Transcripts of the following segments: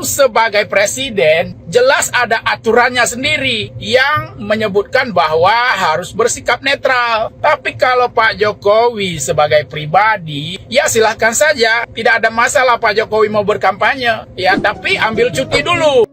sebagai presiden, jelas ada aturannya sendiri yang menyebutkan bahwa harus bersikap netral. Tapi kalau Pak Jokowi sebagai pribadi, ya silahkan saja. Tidak ada masalah Pak Jokowi mau berkampanye. Ya, tapi ambil cuti dulu.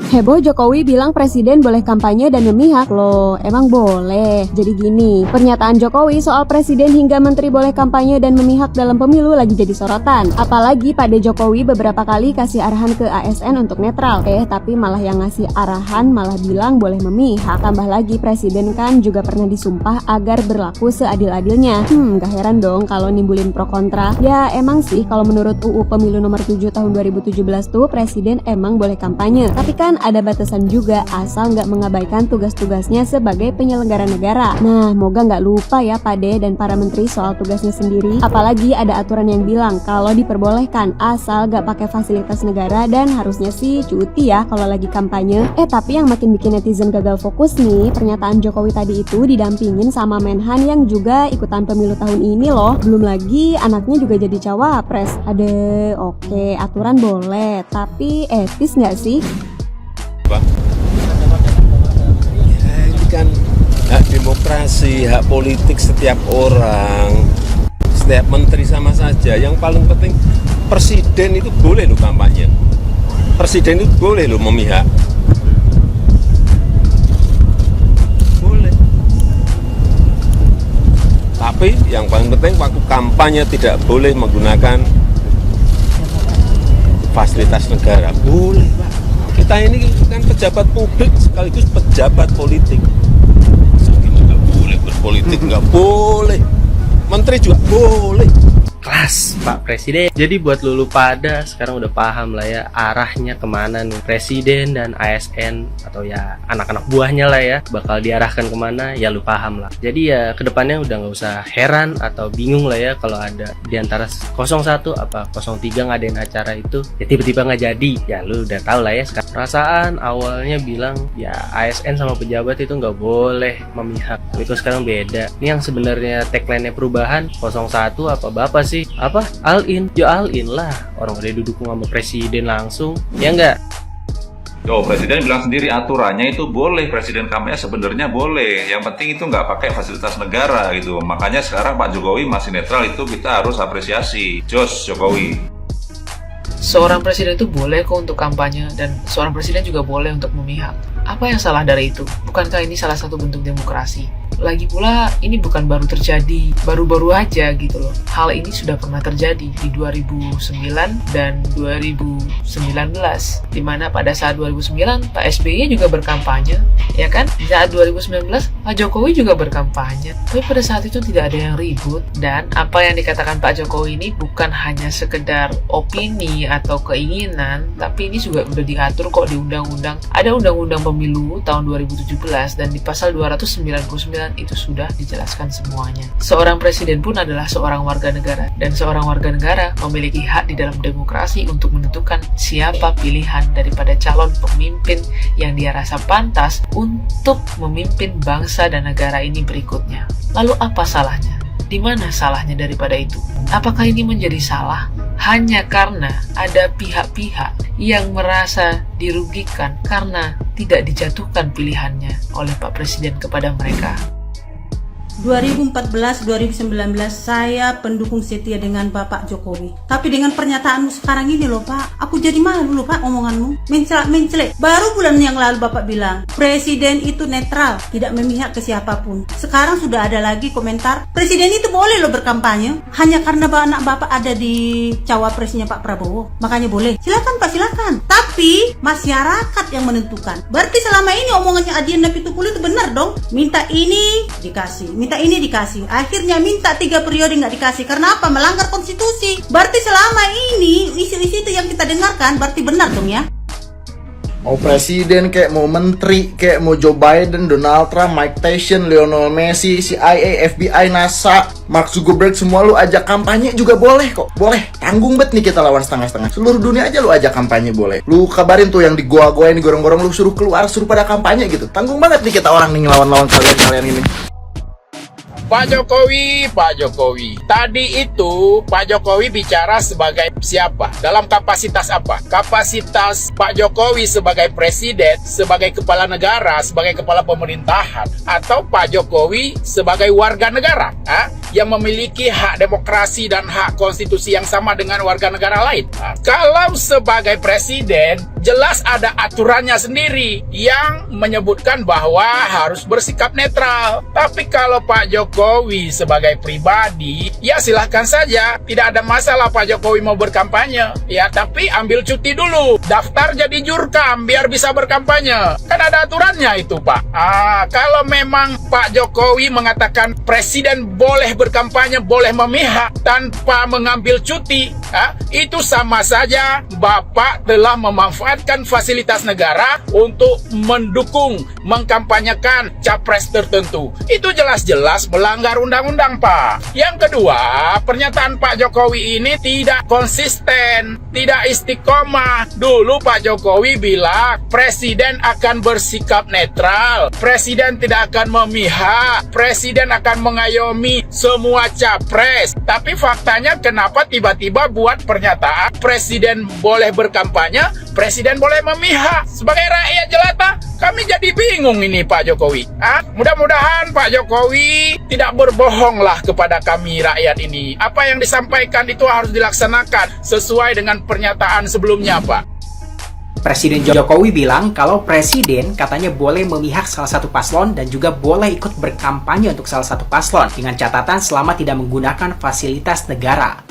Heboh Jokowi bilang presiden boleh kampanye dan memihak. Loh, emang boleh? Jadi gini, pernyataan Jokowi soal presiden hingga menteri boleh kampanye dan memihak dalam pemilu lagi jadi sorotan. Apalagi pada Jokowi beberapa kali kasih arahan ke ASN untuk netral. Tapi malah yang ngasih arahan malah bilang boleh memihak. Tambah lagi presiden kan juga pernah disumpah agar berlaku seadil-adilnya. Gak heran dong kalau nimbulin pro kontra. Ya emang sih kalau menurut UU Pemilu nomor 7 tahun 2017 tuh presiden emang boleh kampanye. Tapi kan ada batasan juga asal nggak mengabaikan tugas-tugasnya sebagai penyelenggara negara. Nah, moga nggak lupa ya Pak D dan para menteri soal tugasnya sendiri. Apalagi ada aturan yang bilang kalau diperbolehkan asal nggak pakai fasilitas negara dan harusnya sih cuti ya kalau lagi kampanye. Tapi yang makin bikin netizen gagal fokus nih, pernyataan Jokowi tadi itu didampingin sama Menhan yang juga ikutan pemilu tahun ini loh. Belum lagi anaknya juga jadi cawapres. Oke, aturan boleh, tapi etis nggak sih? Ya, ini kan hak demokrasi, hak politik setiap orang, setiap menteri sama saja. Yang paling penting presiden itu boleh loh kampanye, presiden itu boleh loh memihak, boleh. Tapi yang paling penting waktu kampanye tidak boleh menggunakan fasilitas negara. Boleh Pak. Kita ini kan pejabat publik sekaligus pejabat politik. Nggak boleh berpolitik, nggak boleh. Menteri juga boleh. Kelas Pak Presiden. Jadi buat lulu pada sekarang udah paham lah ya arahnya kemana nih presiden dan ASN atau ya anak-anak buahnya lah ya bakal diarahkan kemana, ya lu paham lah. Jadi ya kedepannya udah nggak usah heran atau bingung lah ya kalau ada diantara 01 apa 03 ngadain acara itu ya tiba-tiba nggak jadi. Ya lu udah tahu lah ya sekarang. Perasaan awalnya bilang ya ASN sama pejabat itu nggak boleh memihak, tapi kok sekarang beda. Ini yang sebenarnya tagline-nya perubahan 01 apa bapak sih? Apa? All in? Ya all in lah. Orang udah duduk sama presiden langsung. Ya enggak? Presiden bilang sendiri aturannya itu boleh, presiden kampanye sebenarnya boleh. Yang penting itu nggak pakai fasilitas negara gitu. Makanya sekarang Pak Jokowi masih netral, itu kita harus apresiasi. Jos Jokowi. Seorang presiden itu boleh kok untuk kampanye dan seorang presiden juga boleh untuk memihak. Apa yang salah dari itu? Bukankah ini salah satu bentuk demokrasi? Lagi pula ini bukan baru terjadi, baru-baru aja gitu loh. Hal ini sudah pernah terjadi di 2009 dan 2019, dimana pada saat 2009 Pak SBY juga berkampanye, ya kan? Di saat 2019 Pak Jokowi juga berkampanye, tapi pada saat itu tidak ada yang ribut. Dan apa yang dikatakan Pak Jokowi ini bukan hanya sekedar opini atau keinginan, tapi ini juga udah diatur kok di undang-undang. Ada undang-undang pemilu tahun 2017 dan di pasal 299 itu sudah dijelaskan semuanya. Seorang presiden pun adalah seorang warga negara, dan seorang warga negara memiliki hak di dalam demokrasi untuk menentukan siapa pilihan daripada calon pemimpin yang dia rasa pantas untuk memimpin bangsa dan negara ini berikutnya. Lalu apa salahnya? Di mana salahnya daripada itu? Apakah ini menjadi salah hanya karena ada pihak-pihak yang merasa dirugikan karena tidak dijatuhkan pilihannya oleh Pak Presiden kepada mereka? 2014-2019 saya pendukung setia dengan Bapak Jokowi. Tapi dengan pernyataanmu sekarang ini loh Pak, aku jadi malu loh Pak omonganmu. Mencelek. Baru bulan yang lalu Bapak bilang, presiden itu netral, tidak memihak ke siapapun. Sekarang sudah ada lagi komentar, presiden itu boleh loh berkampanye, hanya karena anak Bapak ada di cawapresnya Pak Prabowo. Makanya boleh. Silakan Pak, silakan. Tapi masyarakat yang menentukan. Berarti selama ini omongannya Adiana Pitupulu itu benar dong. Minta ini dikasih, minta ini dikasih, akhirnya minta 3 periode nggak dikasih. Karena apa? Melanggar konstitusi. Berarti selama ini isi-isi itu yang kita dengarkan berarti benar dong ya. Mau presiden kayak mau menteri kayak mau Joe Biden, Donald Trump, Mike Tyson, Lionel Messi, CIA, FBI, NASA, Mark Zuckerberg, semua lu ajak kampanye juga boleh kok. Boleh. Tanggung bet nih kita lawan setengah-setengah. Seluruh dunia aja lu ajak kampanye boleh. Lu kabarin tuh yang di goa-goa ini gorong-gorong, lu suruh keluar, suruh pada kampanye gitu. Tanggung banget nih kita orang nih ngelawan-lawan kalian-kalian ini. Pak Jokowi. Tadi itu Pak Jokowi bicara sebagai siapa? Dalam kapasitas apa? Kapasitas Pak Jokowi sebagai presiden, sebagai kepala negara, sebagai kepala pemerintahan, atau Pak Jokowi sebagai warga negara yang memiliki hak demokrasi dan hak konstitusi yang sama dengan warga negara lain. Kalau sebagai presiden, jelas ada aturannya sendiri yang menyebutkan bahwa harus bersikap netral. Tapi kalau Pak Jokowi sebagai pribadi, ya silahkan saja, tidak ada masalah Pak Jokowi mau berkampanye. Ya, tapi ambil cuti dulu, daftar jadi jurkam biar bisa berkampanye. Kan ada aturannya itu, Pak. Kalau memang Pak Jokowi mengatakan presiden boleh berkampanye, boleh memihak tanpa mengambil cuti, itu sama saja Bapak telah memanfaatkan fasilitas negara untuk mendukung, mengkampanyekan capres tertentu. Itu jelas-jelas melanggar undang-undang, Pak. Yang kedua, pernyataan Pak Jokowi ini tidak konsisten, tidak istiqomah. Dulu Pak Jokowi bilang presiden akan bersikap netral, presiden tidak akan memihak, presiden akan mengayomi semua capres. Tapi faktanya kenapa tiba-tiba buat pernyataan presiden boleh berkampanye, presiden boleh memihak? Sebagai rakyat jelata, kami jadi bingung ini Pak Jokowi. Mudah-mudahan Pak Jokowi tidak berbohonglah kepada kami rakyat ini. Apa yang disampaikan itu harus dilaksanakan sesuai dengan pernyataan sebelumnya, Pak. Presiden Jokowi bilang kalau presiden katanya boleh memihak salah satu paslon dan juga boleh ikut berkampanye untuk salah satu paslon dengan catatan selama tidak menggunakan fasilitas negara.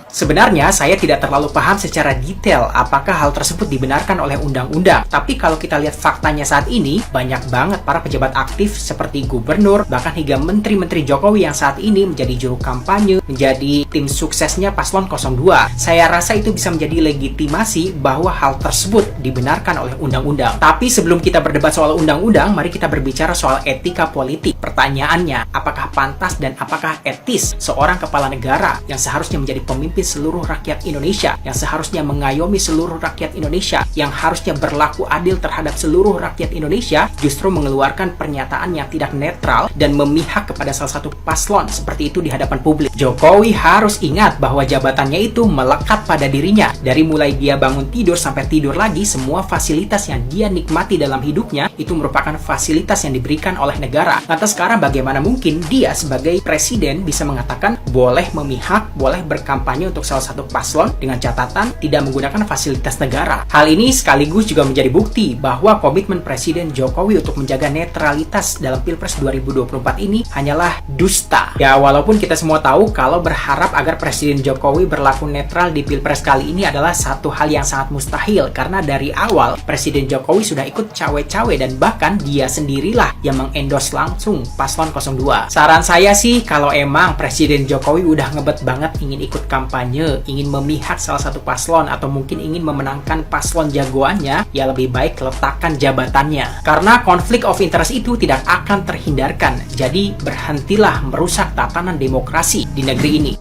Sebenarnya saya tidak terlalu paham secara detail apakah hal tersebut dibenarkan oleh undang-undang. Tapi kalau kita lihat faktanya saat ini, banyak banget para pejabat aktif seperti gubernur, bahkan hingga menteri-menteri Jokowi yang saat ini menjadi juru kampanye, menjadi tim suksesnya paslon 02. Saya rasa itu bisa menjadi legitimasi bahwa hal tersebut dibenarkan oleh undang-undang. Tapi sebelum kita berdebat soal undang-undang, mari kita berbicara soal etika politik. Pertanyaannya, apakah pantas dan apakah etis seorang kepala negara yang seharusnya menjadi pemimpin seluruh rakyat Indonesia, yang seharusnya mengayomi seluruh rakyat Indonesia, yang harusnya berlaku adil terhadap seluruh rakyat Indonesia, justru mengeluarkan pernyataan yang tidak netral dan memihak kepada salah satu paslon seperti itu di hadapan publik. Jokowi harus ingat bahwa jabatannya itu melekat pada dirinya. Dari mulai dia bangun tidur sampai tidur lagi, semua fasilitas yang dia nikmati dalam hidupnya itu merupakan fasilitas yang diberikan oleh negara. Lantas sekarang bagaimana mungkin dia sebagai presiden bisa mengatakan boleh memihak, boleh berkampanye untuk salah satu paslon dengan catatan tidak menggunakan fasilitas negara? Hal ini sekaligus juga menjadi bukti bahwa komitmen Presiden Jokowi untuk menjaga netralitas dalam Pilpres 2024 ini hanyalah dusta. Ya, walaupun kita semua tahu kalau berharap agar Presiden Jokowi berlaku netral di Pilpres kali ini adalah satu hal yang sangat mustahil, karena dari awal Presiden Jokowi sudah ikut cawe-cawe dan bahkan dia sendirilah yang mengendorse langsung paslon 02. Saran saya sih, kalau emang Presiden Jokowi udah ngebet banget ingin ikut kampanye, ingin memihak salah satu paslon atau mungkin ingin memenangkan paslon jagoannya, ya lebih baik letakkan jabatannya. Karena konflik of interest itu tidak akan terhindarkan. Jadi berhentilah merusak tatanan demokrasi di negeri ini.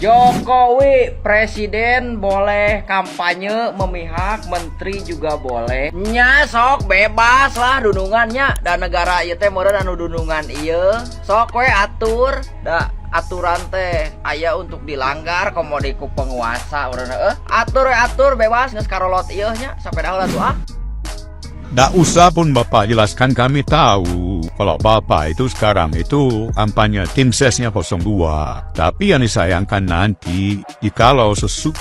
Jokowi presiden boleh kampanye memihak, menteri juga boleh. Nya sok bebas lah dunungannya, dan negara ieu teh meureun anu dunungan ieu. Sok we atur, da aturan teh aya untuk dilanggar komodi ku penguasa urang atur bebas geus karolot ieu nya sampai dahulah tuh Nggak usah pun Bapak jelaskan, kami tahu kalau Bapak itu sekarang itu kampanye tim sesnya 02. Tapi yang disayangkan nanti, kalau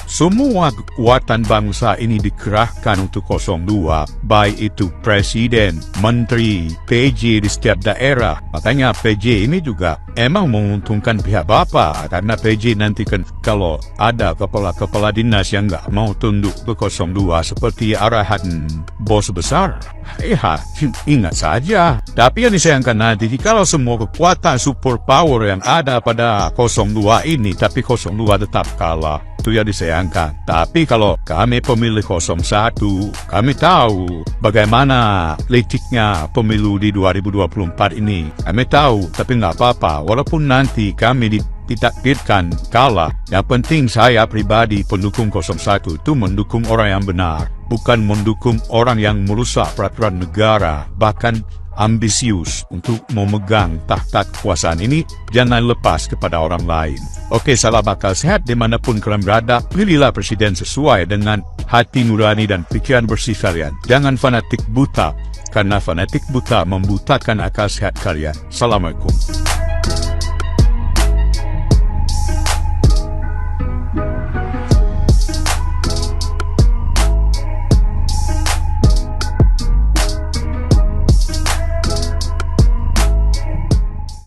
semua kekuatan bangsa ini dikerahkan untuk 02, baik itu presiden, menteri, PJ di setiap daerah. Makanya PJ ini juga emang menguntungkan pihak Bapak, karena PJ nanti kan kalau ada kepala-kepala dinas yang nggak mau tunduk ke 02 seperti arahan bos besar, ya ingat saja. Tapi yang disayangkan nanti kalau semua kekuatan super power yang ada pada 02 ini, tapi 02 tetap kalah, itu yang disayangkan. Tapi kalau kami pemilih 01, kami tahu bagaimana liciknya pemilu di 2024 ini. Kami tahu, tapi nggak apa-apa. Walaupun nanti kami ditakdirkan kalah, yang penting saya pribadi pendukung 01 itu mendukung orang yang benar, bukan mendukung orang yang merusak peraturan negara, bahkan ambisius untuk memegang tahta kekuasaan ini, jangan lepas kepada orang lain. Oke, salam akal sehat dimanapun kalian berada, pilihlah presiden sesuai dengan hati nurani dan pikiran bersih kalian. Jangan fanatik buta, karena fanatik buta membutakan akal sehat kalian. Assalamualaikum.